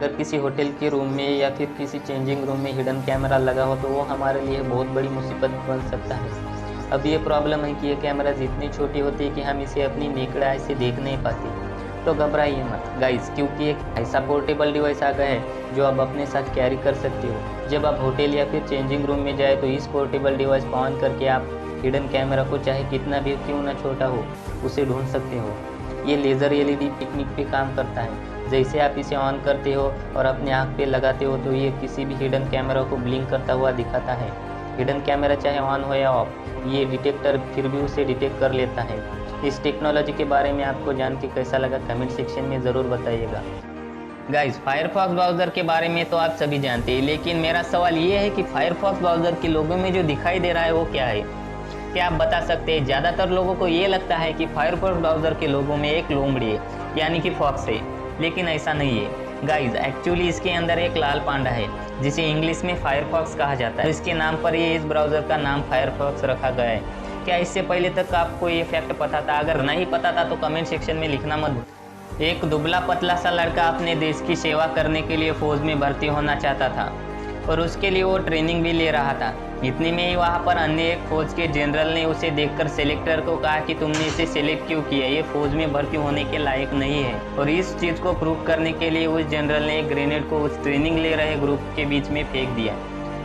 अगर किसी होटल के रूम में या फिर किसी चेंजिंग रूम में हिडन कैमरा लगा हो तो वो हमारे लिए बहुत बड़ी मुसीबत बन सकता है। अब ये प्रॉब्लम है कि ये कैमराज इतनी छोटी होती है कि हम इसे अपनी नेकड आई से देख नहीं पाते। तो घबराइए मत गाइस, क्योंकि एक ऐसा पोर्टेबल डिवाइस आ गया है जो आप अपने साथ कैरी कर सकते हो। जब आप होटल या फिर चेंजिंग रूम में जाए तो इस पोर्टेबल डिवाइस को ऑन करके आप हिडन कैमरा को चाहे कितना भी क्यों ना छोटा हो उसे ढूंढ सकते हो। ये लेज़र एलईडी टेक्निक पे काम करता है। जैसे आप इसे ऑन करते हो और अपने आँख पे लगाते हो तो ये किसी भी हिडन कैमरा को ब्लिंक करता हुआ दिखाता है। हिडन कैमरा चाहे ऑन हो या ऑफ, ये डिटेक्टर फिर भी उसे डिटेक्ट कर लेता है। इस टेक्नोलॉजी के बारे में आपको जान के कैसा लगा कमेंट सेक्शन में ज़रूर बताइएगा। गाइस, फायरफॉक्स ब्राउज़र के बारे में तो आप सभी जानते हैं, लेकिन मेरा सवाल ये है कि फायरफॉक्स ब्राउज़र के लोगों में जो दिखाई दे रहा है वो क्या है? क्या आप बता सकते हैं? ज़्यादातर लोगों को ये लगता है कि फायरफॉक्स ब्राउज़र के लोगों में एक लोमड़ी है, यानी कि फॉक्स है, लेकिन ऐसा नहीं है। गाइस, एक्चुअली इसके अंदर एक लाल पांडा है जिसे इंग्लिश में फायरफॉक्स कहा जाता है। इसके नाम पर ही इस ब्राउज़र का नाम फायरफॉक्स रखा गया है। क्या इससे पहले तक आपको ये फैक्ट पता था? अगर नहीं पता था तो कमेंट सेक्शन में लिखना मत भूलिए। एक दुबला पतला सा लड़का अपने देश की सेवा करने के लिए फौज में भर्ती होना चाहता था और उसके लिए वो ट्रेनिंग भी ले रहा था। इतने में ही वहाँ पर अन्य एक फौज के जनरल ने उसे देखकर सेलेक्टर को कहा कि तुमने इसे सेलेक्ट क्यों किया, ये फौज में भर्ती होने के लायक नहीं है। और इस चीज़ को प्रूव करने के लिए उस जनरल ने एक ग्रेनेड को उस ट्रेनिंग ले रहे ग्रुप के बीच में फेंक दिया।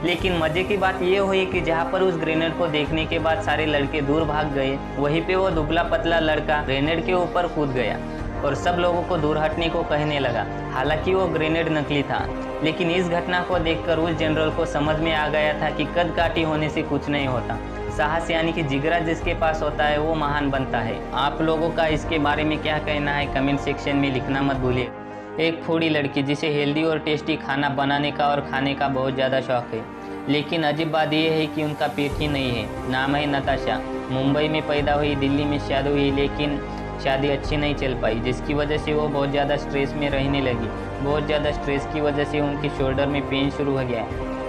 लेकिन मजे की बात यह हुई कि जहाँ पर उस ग्रेनेड को देखने के बाद सारे लड़के दूर भाग गए, वहीं पे वो दुबला पतला लड़का ग्रेनेड के ऊपर कूद गया और सब लोगों को दूर हटने को कहने लगा। हालांकि वो ग्रेनेड नकली था, लेकिन इस घटना को देखकर उस जनरल को समझ में आ गया था कि कद काठी होने से कुछ नहीं होता। साहस यानी कि जिगरा जिसके पास होता है वो महान बनता है। आप लोगों का इसके बारे में क्या कहना है कमेंट सेक्शन में लिखना मत भूलिए। एक फूडी लड़की जिसे हेल्दी और टेस्टी खाना बनाने का और खाने का बहुत ज़्यादा शौक है, लेकिन अजीब बात यह है कि उनका पेट ही नहीं है। नाम है नताशा। मुंबई में पैदा हुई, दिल्ली में शादी हुई, लेकिन शादी अच्छी नहीं चल पाई, जिसकी वजह से वो बहुत ज़्यादा स्ट्रेस में रहने लगी। बहुत ज़्यादा स्ट्रेस की वजह से उनके शोल्डर में पेन शुरू हो गया,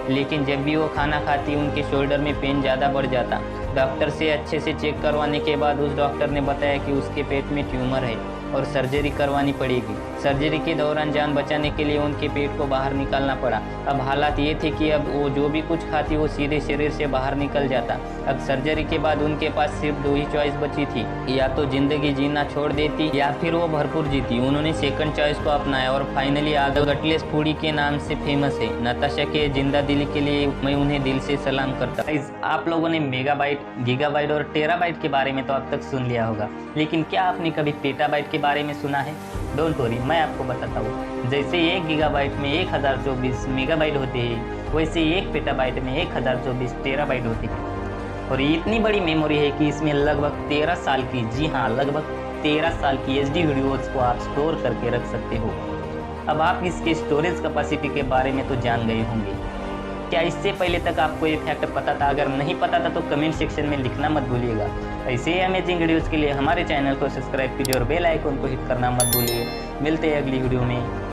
लेकिन जब भी वो खाना खाती उनके शोल्डर में पेन ज़्यादा बढ़ जाता। डॉक्टर से अच्छे से चेक करवाने के बाद उस डॉक्टर ने बताया कि उसके पेट में ट्यूमर है और सर्जरी करवानी पड़ेगी। सर्जरी के दौरान जान बचाने के लिए उनके पेट को बाहर निकालना पड़ा। अब हालात ये थे कि अब वो जो भी कुछ खाती वो सीधे शरीर से बाहर निकल जाता। अब सर्जरी के बाद उनके पास सिर्फ दो ही चॉइस बची थी, या तो जिंदगी जीना छोड़ देती या फिर वो भरपूर जीती। उन्होंने सेकंड चॉइस को अपनाया और फाइनली आगे गटलेस फूडी के नाम से फेमस है। नताशा के जिंदा दिली के लिए मैं उन्हें दिल से सलाम करता हूं। आप लोगों ने मेगाबाइट, गीगाबाइट और टेराबाइट के बारे में तो अब तक सुन लिया होगा, लेकिन क्या आपने कभी पेटाबाइट के बारे में सुना है? डोंट वरी, मैं आपको बताता हूँ। जैसे 1 गीगाबाइट में 1024 मेगाबाइट होते हैं, वैसे 1 पेटाबाइट में 1024 टेराबाइट होते हैं। और ये इतनी बड़ी मेमोरी है कि इसमें लगभग 13 साल की, जी हाँ, लगभग 13 साल की HD वीडियोज़ को आप स्टोर करके रख सकते हो। अब आप इसके स्टोरेज कैपेसिटी के बारे में तो जान गए होंगे। क्या इससे पहले तक आपको ये फैक्ट पता था? अगर नहीं पता था तो कमेंट सेक्शन में लिखना मत भूलिएगा। ऐसे ही अमेजिंग वीडियोज़ के लिए हमारे चैनल को सब्सक्राइब कीजिए और बेल आइकन को हिट करना मत भूलिए। मिलते हैं अगली वीडियो में।